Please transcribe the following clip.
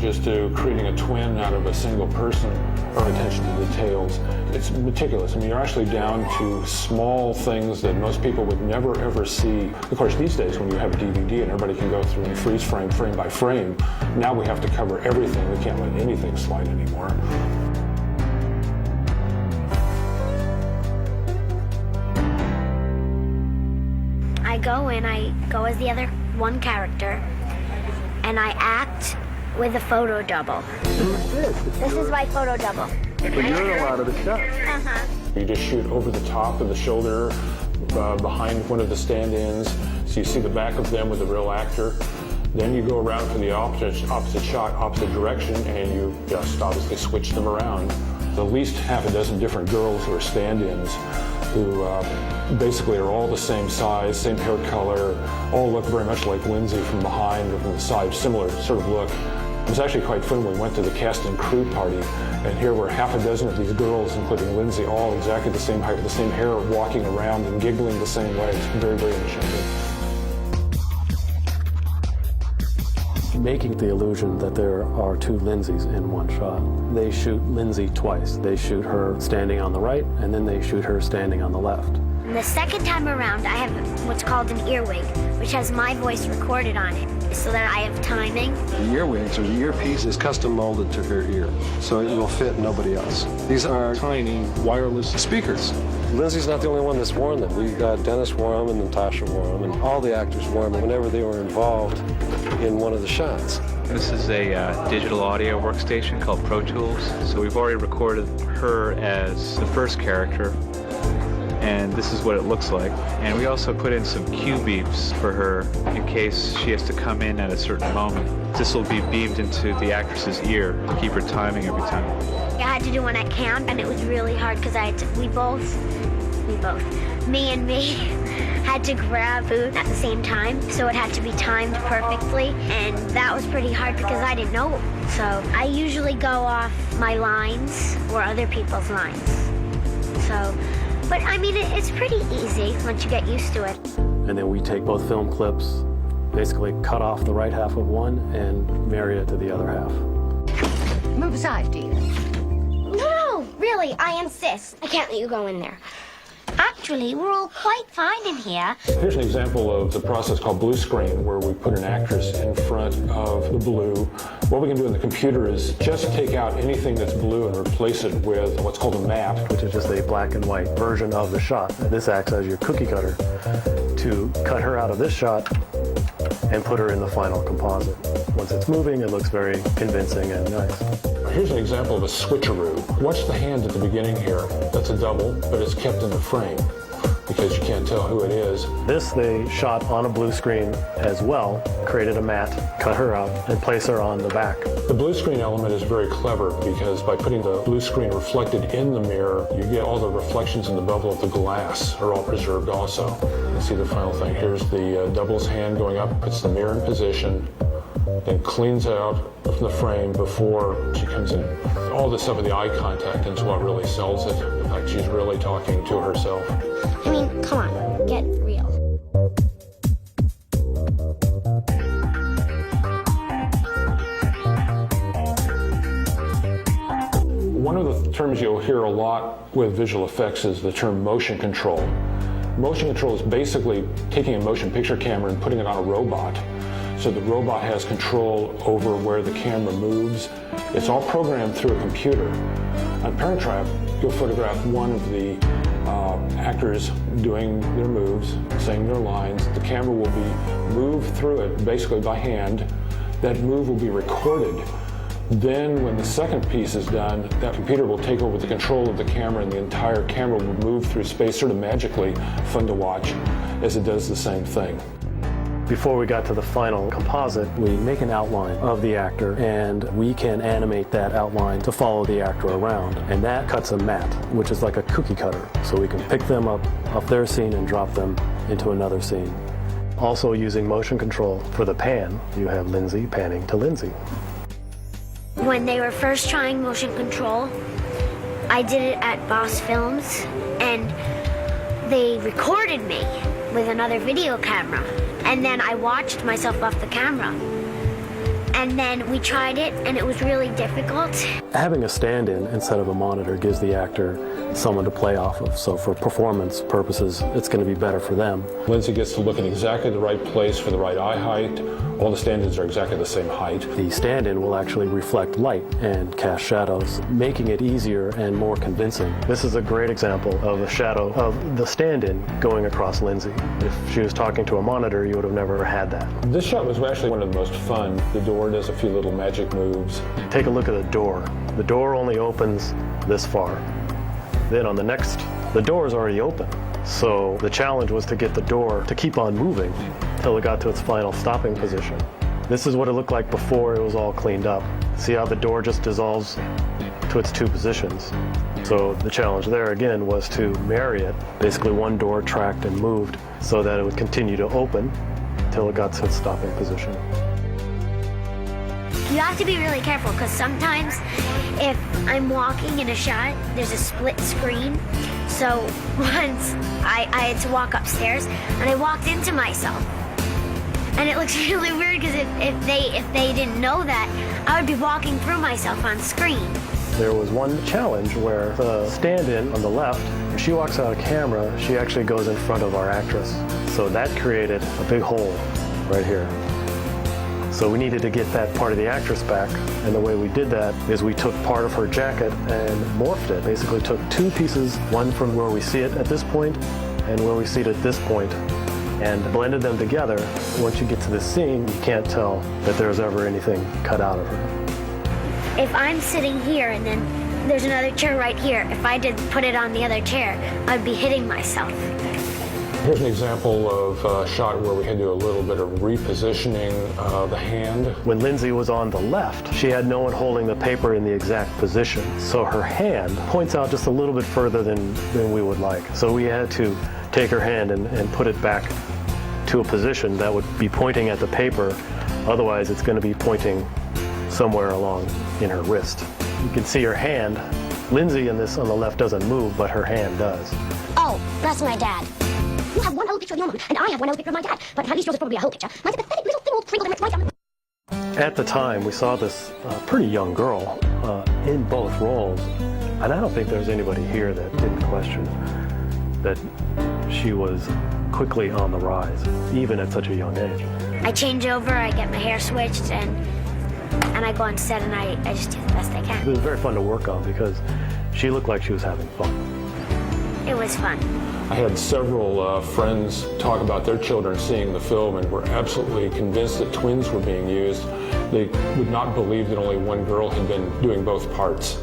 just to creating a twin out of a single person, or attention to details. It's meticulous. I mean, you're actually down to small things that most people would never ever see. Of course, these days when you have a DVD and everybody can go through and freeze frame by frame, now we have to cover everything. We can't let anything slide anymore. I go as the other one character, and I act with a photo double. Who's this? This is my photo double. But you're in a lot of the shots. Uh-huh. You just shoot over the top of the shoulder, behind one of the stand-ins, so you see the back of them with the real actor. Then you go around for the opposite shot, opposite direction, and you just obviously switch them around. At least half a dozen different girls who are stand-ins who basically are all the same size, same hair color, all look very much like Lindsay from behind or from the side, similar sort of look. It was actually quite fun when we went to the cast and crew party, and here were half a dozen of these girls, including Lindsay, all exactly the same height, with the same hair, walking around and giggling the same way. It's very, very enchanting. Making the illusion that there are two Lindsays in one shot. They shoot Lindsay twice. They shoot her standing on the right, and then they shoot her standing on the left. The second time around, I have what's called an earwig, which has my voice recorded on it, so that I have timing. The earwigs, or the earpiece, is custom molded to her ear, so it will fit nobody else. These are tiny wireless speakers. Lindsay's not the only one that's worn them. We've got Dennis wore them, and Natasha wore them, and all the actors wore them whenever they were involved in one of the shots. This is a digital audio workstation called Pro Tools. So we've already recorded her as the first character, and this is what it looks like. And we also put in some cue beeps for her in case she has to come in at a certain moment. This will be beamed into the actress's ear to keep her timing every time. I had to do one at camp, and it was really hard because me and me had to grab food at the same time, so it had to be timed perfectly, and that was pretty hard because I didn't know. So I usually go off my lines or other people's lines. So, but I mean, it's pretty easy once you get used to it. And then we take both film clips, basically cut off the right half of one and marry it to the other half. Move aside, dear. No, really, I insist. I can't let you go in there. Actually, we're all quite fine in here. Here's an example of the process called blue screen, where we put an actress in front of the blue. What we can do in the computer is just take out anything that's blue and replace it with what's called a map, Which is just a black and white version of the shot. This acts as your cookie cutter to cut her out of this shot and put her in the final composite. Once it's moving, it looks very convincing and nice. Here's an example of a switcheroo. Watch the hand at the beginning here. That's a double, but it's kept in the frame because you can't tell who it is. This they shot on a blue screen as well, created a mat, cut her out, and place her on the back. The blue screen element is very clever because by putting the blue screen reflected in the mirror, you get all the reflections in the bevel of the glass are all preserved also. You see the final thing. Here's the double's hand going up, puts the mirror in position, then cleans out from the frame before she comes in. All this stuff with the eye contact is what really sells it. In fact, she's really talking to herself. I mean, come on, get real. One of the terms you'll hear a lot with visual effects is the term motion control. Motion control is basically taking a motion picture camera and putting it on a robot. So the robot has control over where the camera moves. It's all programmed through a computer. On Parent Trap, you'll photograph one of the actors doing their moves, saying their lines. The camera will be moved through it basically by hand. That move will be recorded. Then when the second piece is done, that computer will take over the control of the camera, and the entire camera will move through space sort of magically, fun to watch, as it does the same thing. Before we got to the final composite, we make an outline of the actor, and we can animate that outline to follow the actor around. And that cuts a mat, which is like a cookie cutter. So we can pick them up off their scene and drop them into another scene. Also using motion control for the pan, you have Lindsay panning to Lindsay. When they were first trying motion control, I did it at Boss Films, and they recorded me with another video camera. And then I watched myself off the camera. And then we tried it, and it was really difficult. Having a stand-in instead of a monitor gives the actor someone to play off of. So for performance purposes, it's going to be better for them. Lindsay gets to look in exactly the right place for the right eye height. All the stand-ins are exactly the same height. The stand-in will actually reflect light and cast shadows, making it easier and more convincing. This is a great example of a shadow of the stand-in going across Lindsay. If she was talking to a monitor, you would have never had that. This shot was actually one of the most fun. The door does a few little magic moves. Take a look at the door. The door only opens this far. Then on the next, the door is already open. So the challenge was to get the door to keep on moving till it got to its final stopping position. This is what it looked like before it was all cleaned up. See how the door just dissolves to its two positions. So the challenge there again was to marry it. Basically one door tracked and moved so that it would continue to open till it got to its stopping position. You have to be really careful because sometimes if I'm walking in a shot, there's a split screen. So once I had to walk upstairs and I walked into myself. And it looks really weird because if they didn't know that, I would be walking through myself on screen. There was one challenge where the stand-in on the left, when she walks out of camera, she actually goes in front of our actress. So that created a big hole right here. So we needed to get that part of the actress back, and the way we did that is we took part of her jacket and morphed it. Basically took two pieces, one from where we see it at this point and where we see it at this point, and blended them together. Once you get to this scene, you can't tell that there's ever anything cut out of her. If I'm sitting here and then there's another chair right here, if I did put it on the other chair, I'd be hitting myself. Here's an example of a shot where we had to do a little bit of repositioning the hand. When Lindsay was on the left, she had no one holding the paper in the exact position. So her hand points out just a little bit further than we would like. So we had to take her hand and put it back to a position that would be pointing at the paper. Otherwise, it's going to be pointing somewhere along in her wrist. You can see her hand. Lindsay in this on the left doesn't move, but her hand does. Oh, that's my dad. You have one old picture of your mom, and I have one old picture of my dad. But Hallie's yours is probably a whole picture. Mine's a pathetic little thin old crinkle that looks like At the time, we saw this pretty young girl in both roles, and I don't think there's anybody here that didn't question that she was quickly on the rise, even at such a young age. I change over, I get my hair switched, and I go on set and I just do the best I It can. was very fun to work on because she looked like she was having fun. It was fun. I had several friends talk about their children seeing the film and were absolutely convinced that twins were being used. They would not believe that only one girl had been doing both parts.